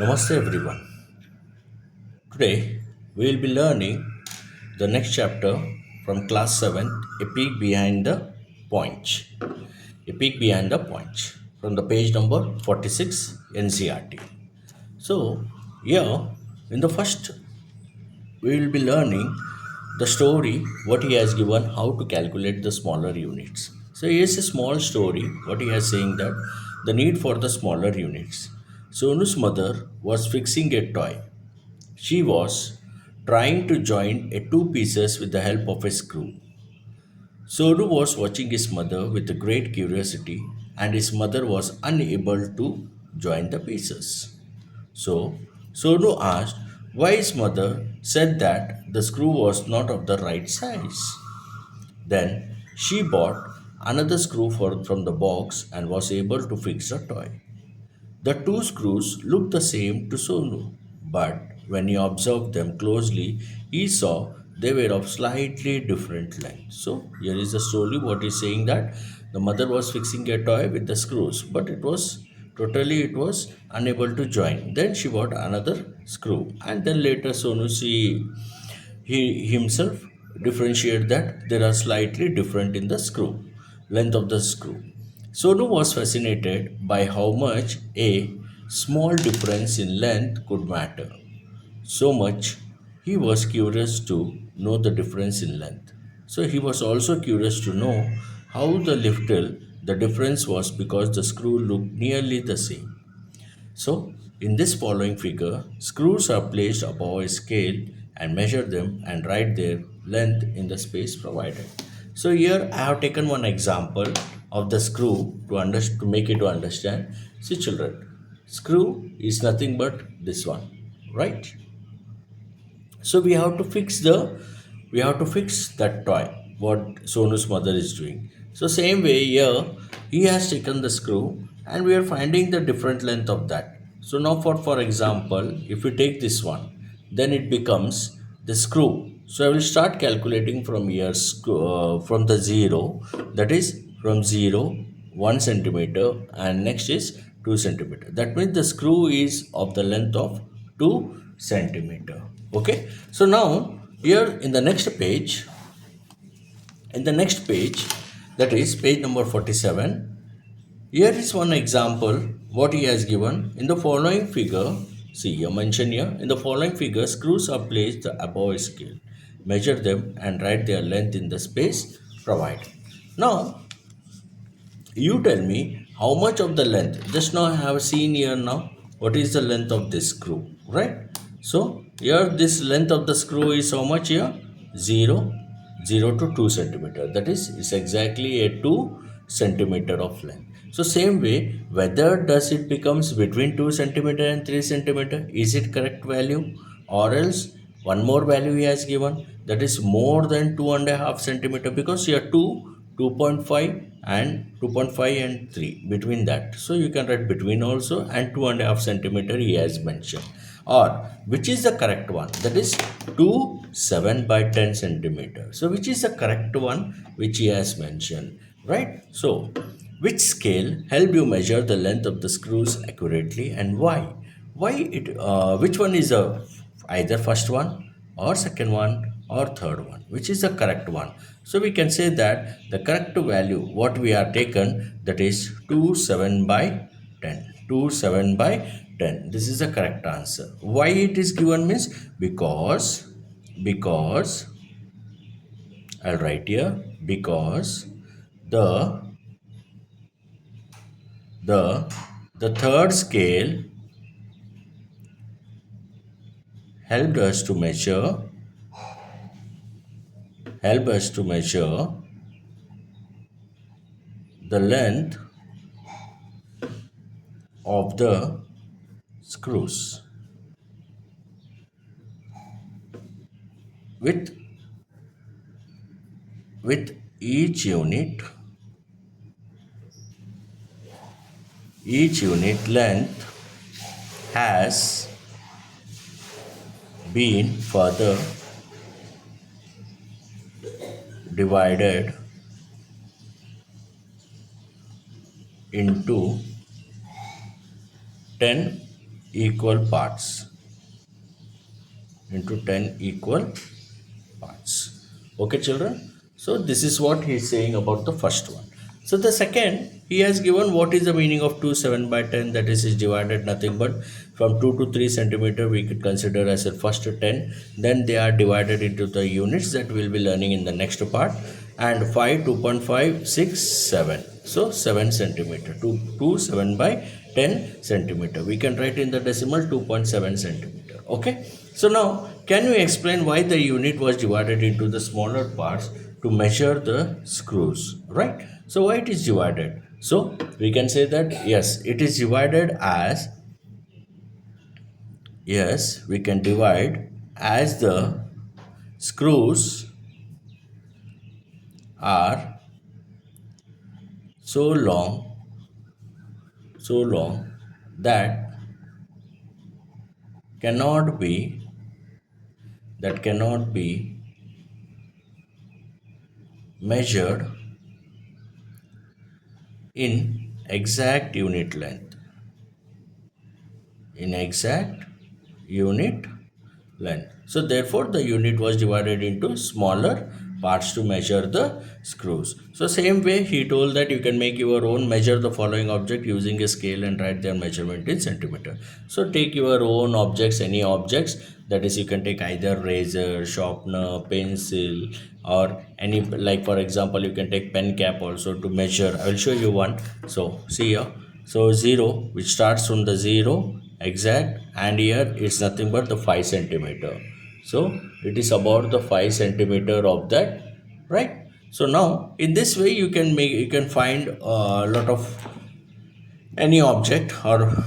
Namaste everyone. Today we will be learning the next chapter from class 7, A Peek Behind the Point. A Peek Behind the Point from the page number 46 NCERT. So, here in the first we will be learning the story what he has given how to calculate the smaller units. So here's a small story what he has saying that the need for the smaller units. Sonu's mother was fixing a toy. She was trying to join a two pieces with the help of a screw. Sonu was watching his mother with great curiosity, and his mother was unable to join the pieces. So Sonu asked why his mother said that the screw was not of the right size. Then she bought another screw from the box and was able to fix the toy. The two screws looked the same to Sonu, but when he observed them closely, he saw they were of slightly different length. So here is the story. What is saying that the mother was fixing a toy with the screws, but it was unable to join. Then she bought another screw, and then later Sonu he himself differentiated that there are slightly different in the screw length of the screw. Sonu was fascinated by how much a small difference in length could matter. So much he was curious to know the difference in length. So he was also curious to know how the difference was because the screw looked nearly the same. So, in this following figure, screws are placed above a scale and measure them and write their length in the space provided. So here I have taken one example of the screw to make it to understand. See children, screw is nothing but this one, right? So we have to fix that toy what Sonu's mother is doing. So same way here he has taken the screw and we are finding the different length of that. So now for example if we take this one then it becomes the screw. So I will start calculating from here from the zero, that is from 1 centimeter and next is 2 centimeter. That means the screw is of the length of 2 centimeter. Okay, so now here in the next page, that is page number 47, here is one example what he has given in the following figure. See here mentioned here in the following figure, screws are placed above a scale, measure them and write their length in the space provided. Now you tell me how much of the length. Just now I have seen here now what is the length of this screw, right? So here this length of the screw is how much here? 0, 0 to 2 centimeter. That is it's exactly a 2 centimeter of length. So same way, whether does it becomes between 2 centimeter and 3 centimeter, is it correct value, or else one more value he has given, that is more than 2.5 centimeter, because here 2.5 and 2.5 and 3 between that. So you can write between also, and 2.5 centimeter he has mentioned. Or which is the correct one? That is 2 7 by 10 centimeter. So which is the correct one which he has mentioned, right? So which scale help you measure the length of the screws accurately and why? Why it? Which one is the either first one or second one or third one? Which is the correct one? So we can say that the correct value what we are taken, that is 2 7 by 10. 2 7 by 10. This is the correct answer. Why it is given means because I'll write here, because the the the third scale helped us to measure the length of the screws. With with each unit length has been further divided into 10 equal parts, into 10 equal parts. Okay, children. So this is what he is saying about the first one. So the second, he has given what is the meaning of 2 7 by 10, that is divided nothing but from 2 to 3 centimeter we could consider as a first 10, then they are divided into the units that we'll be learning in the next part, and 5 2.5 6 7, so 7 centimeter, 2 7 by 10 centimeter, we can write in the decimal 2.7 centimeter. Okay, so now can you explain why the unit was divided into the smaller parts to measure the screws, right? So why it is divided? So we can say that yes, it is divided as, yes, we can divide as the screws are so long, so long that cannot be, that cannot be measured in exact unit length, in exact unit length. So therefore the unit was divided into smaller parts to measure the screws. So same way he told that you can make your own, measure the following object using a scale and write their measurement in centimeter. So take your own objects, any objects, that is you can take either razor, sharpener, pencil, or any, like for example you can take pen cap also to measure. I will show you one. So see here, so 0 which starts from the 0 exact, and here it's nothing but the 5 centimeter, so it is about the 5 centimeter of that, right? So now in this way you can make, you can find a lot of any object or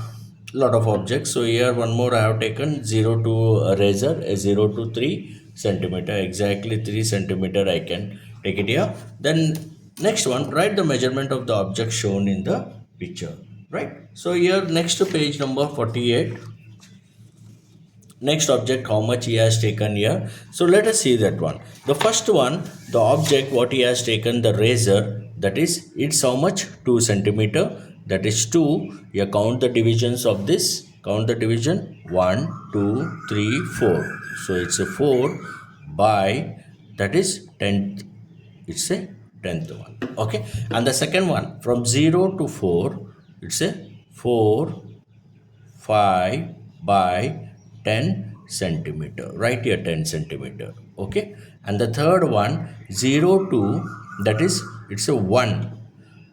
lot of objects. So here one more I have taken 0 to razor, 0 to 3 centimeter, exactly 3 centimeter I can take it here. Then next one, write the measurement of the object shown in the picture, right? So here next to page number 48, next object how much he has taken here. So let us see that one. The first one, the object what he has taken, the razor, that is it's how much, 2 centimeter, that is 2. You count the divisions of this, count the division, 1 2 3 4, so it's a 4 by, that is 10th, it's a 10th one. Okay, and the second one from 0 to 4, it's a 4 5 by 10 centimeter, right here 10 centimeter. Okay, and the third one 0 to, that is it's a 1,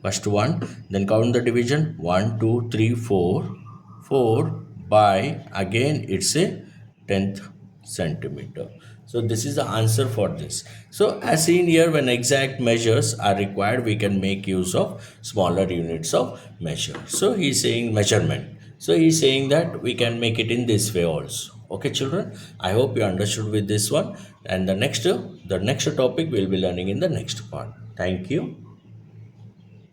first one, then count the division, 1 2 3 4, 4 by, again it's a 10th centimeter. So this is the answer for this. So as seen here, when exact measures are required, we can make use of smaller units of measure. So he is saying measurement. So he is saying that we can make it in this way also. Okay, children, I hope you understood with this one. And the next topic we'll be learning in the next part. Thank you.